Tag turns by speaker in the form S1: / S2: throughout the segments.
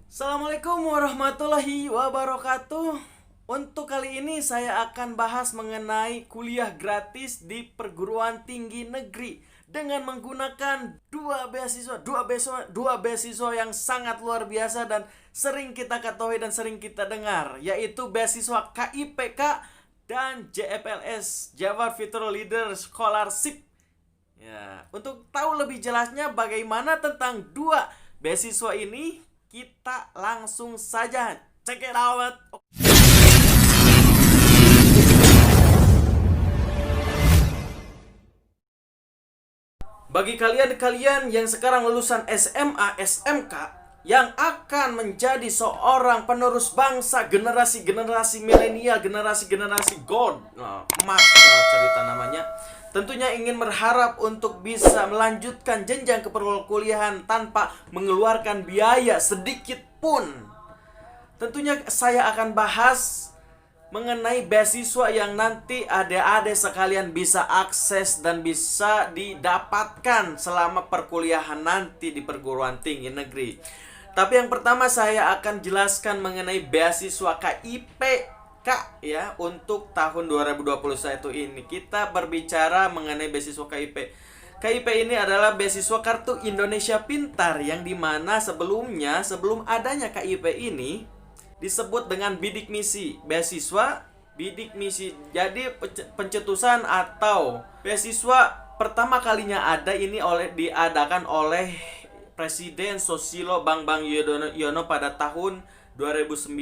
S1: Assalamualaikum warahmatullahi wabarakatuh. Untuk kali ini saya akan bahas mengenai kuliah gratis di perguruan tinggi negeri dengan menggunakan dua beasiswa yang sangat luar biasa dan sering kita ketahui dan sering kita dengar, yaitu beasiswa KIPK dan JFLS Jabar Future Leader Scholarship. Ya, untuk tahu lebih jelasnya bagaimana tentang dua beasiswa ini, kita langsung saja check it out. Bagi kalian-kalian yang sekarang lulusan SMA, SMK, yang akan menjadi seorang penerus bangsa, generasi-generasi milenial, generasi-generasi gold, emas cerita namanya, tentunya ingin berharap untuk bisa melanjutkan jenjang keperkuliahan tanpa mengeluarkan biaya sedikit pun. Tentunya saya akan bahas mengenai beasiswa yang nanti adik-adik sekalian bisa akses dan bisa didapatkan selama perkuliahan nanti di perguruan tinggi negeri. Tapi yang pertama saya akan jelaskan mengenai beasiswa KIPK ya, untuk tahun 2021 ini. Kita berbicara mengenai beasiswa KIP. KIP ini adalah beasiswa Kartu Indonesia Pintar, yang dimana sebelumnya, sebelum adanya KIP ini, disebut dengan bidik misi, beasiswa bidik misi. Jadi pencetusan atau beasiswa pertama kalinya ada ini diadakan oleh Presiden Susilo Bambang Yudhoyono pada tahun 2009.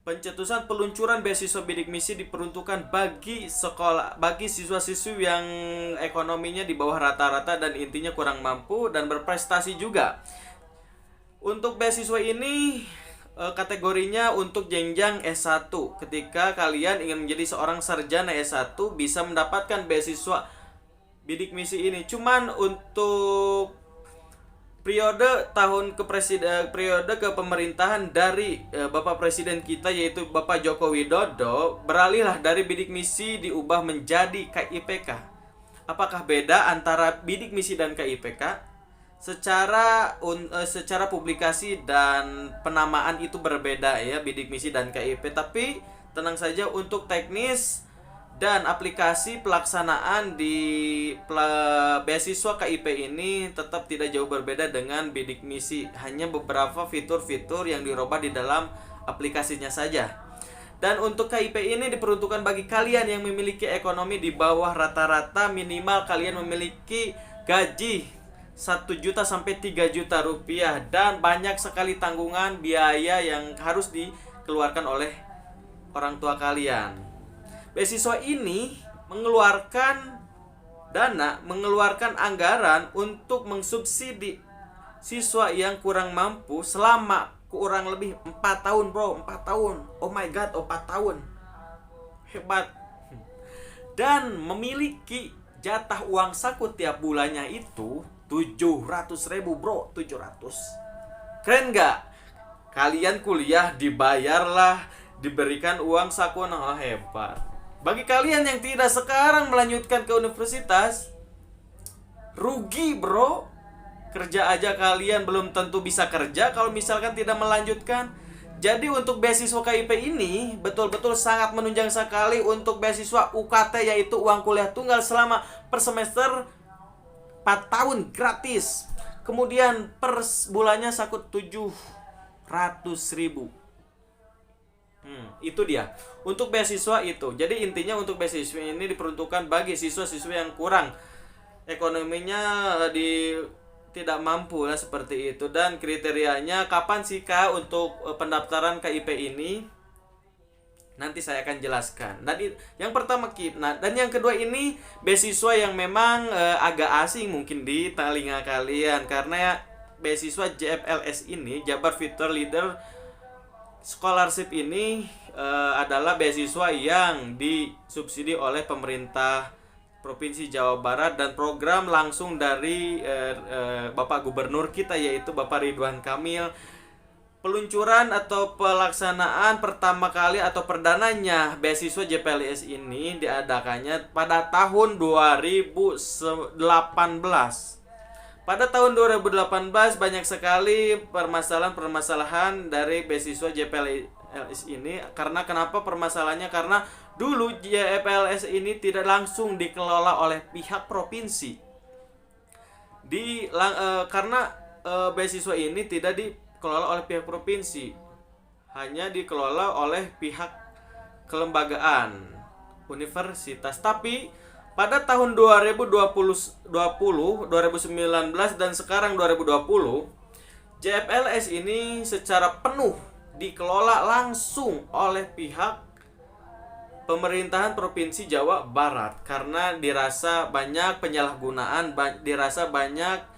S1: Pencetusan peluncuran beasiswa bidik misi diperuntukkan bagi siswa-siswi yang ekonominya di bawah rata-rata dan intinya kurang mampu dan berprestasi juga. Untuk beasiswa ini kategorinya untuk jenjang S1. Ketika kalian ingin menjadi seorang sarjana S1, bisa mendapatkan beasiswa bidik misi ini. Cuman untuk periode kepemerintahan dari Bapak Presiden kita, yaitu Bapak Joko Widodo, beralihlah dari bidik misi diubah menjadi KIPK. Apakah beda antara bidik misi dan KIPK? Secara publikasi dan penamaan itu berbeda ya, bidik misi dan KIP. Tapi tenang saja, untuk teknis dan aplikasi pelaksanaan di beasiswa KIP ini tetap tidak jauh berbeda dengan bidik misi. Hanya beberapa fitur-fitur yang dirubah di dalam aplikasinya saja. Dan untuk KIP ini diperuntukkan bagi kalian yang memiliki ekonomi di bawah rata-rata, minimal kalian memiliki gaji 1 juta sampai 3 juta rupiah, dan banyak sekali tanggungan biaya yang harus dikeluarkan oleh orang tua kalian. Beasiswa ini mengeluarkan anggaran untuk mensubsidi siswa yang kurang mampu selama kurang lebih 4 tahun, bro. 4 tahun. Oh my god, 4 tahun. Hebat. Dan memiliki jatah uang saku tiap bulannya itu 700.000, bro. 700. Keren gak? Kalian kuliah dibayarlah, diberikan uang saku. Nah, hebat. Bagi kalian yang tidak sekarang melanjutkan ke universitas, rugi, bro. Kerja aja kalian belum tentu bisa kerja kalau misalkan tidak melanjutkan. Jadi untuk beasiswa KIP ini betul-betul sangat menunjang sekali untuk beasiswa UKT, yaitu uang kuliah tunggal selama per semester 4 tahun gratis. Kemudian per bulannya sakut 700.000. Itu dia untuk beasiswa itu. Jadi intinya untuk beasiswa ini diperuntukkan bagi siswa-siswa yang kurang ekonominya, tidak mampu lah, seperti itu. Dan kriterianya kapan sih Kak untuk pendaftaran KIP ini? Nanti saya akan jelaskan. Dan yang pertama dan yang kedua ini beasiswa yang memang agak asing mungkin di telinga kalian, karena beasiswa JFLS ini, Jabar Future Leader Scholarship ini adalah beasiswa yang disubsidi oleh pemerintah Provinsi Jawa Barat dan program langsung dari Bapak Gubernur kita, yaitu Bapak Ridwan Kamil. Peluncuran atau pelaksanaan pertama kali atau perdananya beasiswa JPLS ini diadakannya pada tahun 2018. Pada tahun 2018 banyak sekali permasalahan-permasalahan dari beasiswa JPLS ini. Karena kenapa permasalahannya? Karena dulu JPLS ini tidak langsung dikelola oleh pihak provinsi. Karena beasiswa ini tidak dikelola oleh pihak provinsi, hanya dikelola oleh pihak kelembagaan universitas. Tapi pada tahun 2019 dan sekarang 2020, JPLS ini secara penuh dikelola langsung oleh pihak pemerintahan Provinsi Jawa Barat, karena dirasa banyak penyalahgunaan, dirasa banyak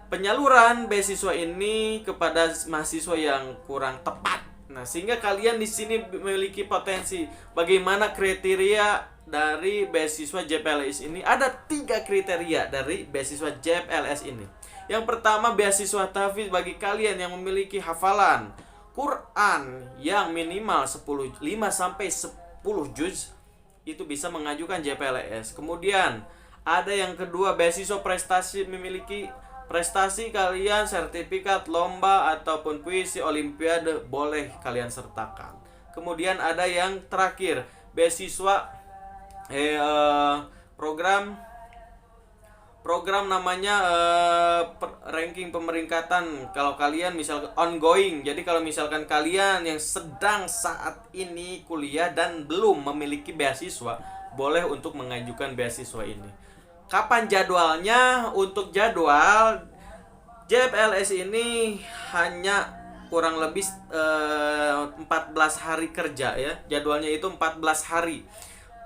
S1: penyaluran beasiswa ini kepada mahasiswa yang kurang tepat. Nah, sehingga kalian di sini memiliki potensi. Bagaimana kriteria dari beasiswa JPLS ini? Ada 3 kriteria dari beasiswa JPLS ini. Yang pertama, beasiswa tahfiz bagi kalian yang memiliki hafalan Quran yang minimal 5 sampai 10 juz, itu bisa mengajukan JPLS. Kemudian ada yang kedua, beasiswa prestasi, memiliki prestasi kalian, sertifikat lomba ataupun puisi olimpiade boleh kalian sertakan. Kemudian ada yang terakhir, beasiswa program namanya ranking pemeringkatan. Kalau kalian misal ongoing, jadi kalau misalkan kalian yang sedang saat ini kuliah dan belum memiliki beasiswa, boleh untuk mengajukan beasiswa ini. Kapan jadwalnya? Untuk jadwal JPLS ini hanya kurang lebih 14 hari kerja ya. Jadwalnya itu 14 hari.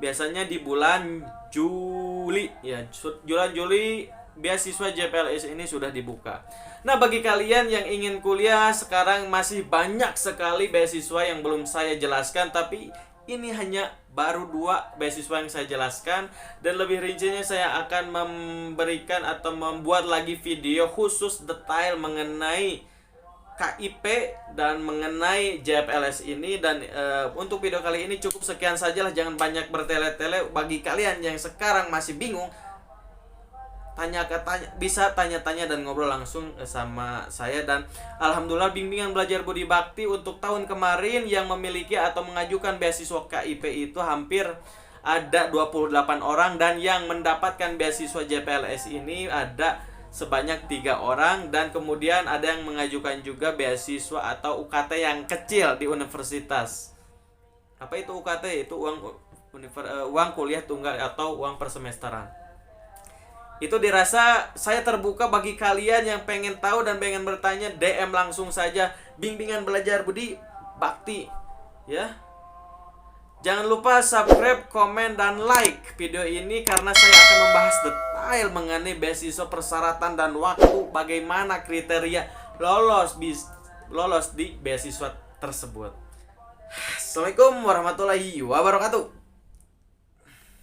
S1: Biasanya di bulan Juli ya. Bulan Juli beasiswa JPLS ini sudah dibuka. Nah, bagi kalian yang ingin kuliah sekarang, masih banyak sekali beasiswa yang belum saya jelaskan, tapi ini hanya baru 2 beasiswa yang saya jelaskan, dan lebih rincinya saya akan memberikan atau membuat lagi video khusus detail mengenai KIP dan mengenai JPLS ini. Dan untuk video kali ini cukup sekian sajalah, jangan banyak bertele-tele. Bagi kalian yang sekarang masih bingung, bisa tanya-tanya dan ngobrol langsung sama saya. Dan alhamdulillah, bimbingan belajar budi bakti untuk tahun kemarin yang memiliki atau mengajukan beasiswa KIP itu hampir ada 28 orang, dan yang mendapatkan beasiswa JPLS ini ada sebanyak 3 orang. Dan kemudian ada yang mengajukan juga beasiswa atau UKT yang kecil di universitas. Apa itu UKT? Itu uang kuliah tunggal atau uang persemesteran. Itu dirasa saya terbuka bagi kalian yang pengen tahu dan pengen bertanya, DM langsung saja bimbingan belajar budi bakti ya. Jangan lupa subscribe, komen, dan like video ini, karena saya akan membahas detail mengenai beasiswa, persyaratan, dan waktu, bagaimana kriteria lolos di beasiswa tersebut. Assalamualaikum warahmatullahi wabarakatuh.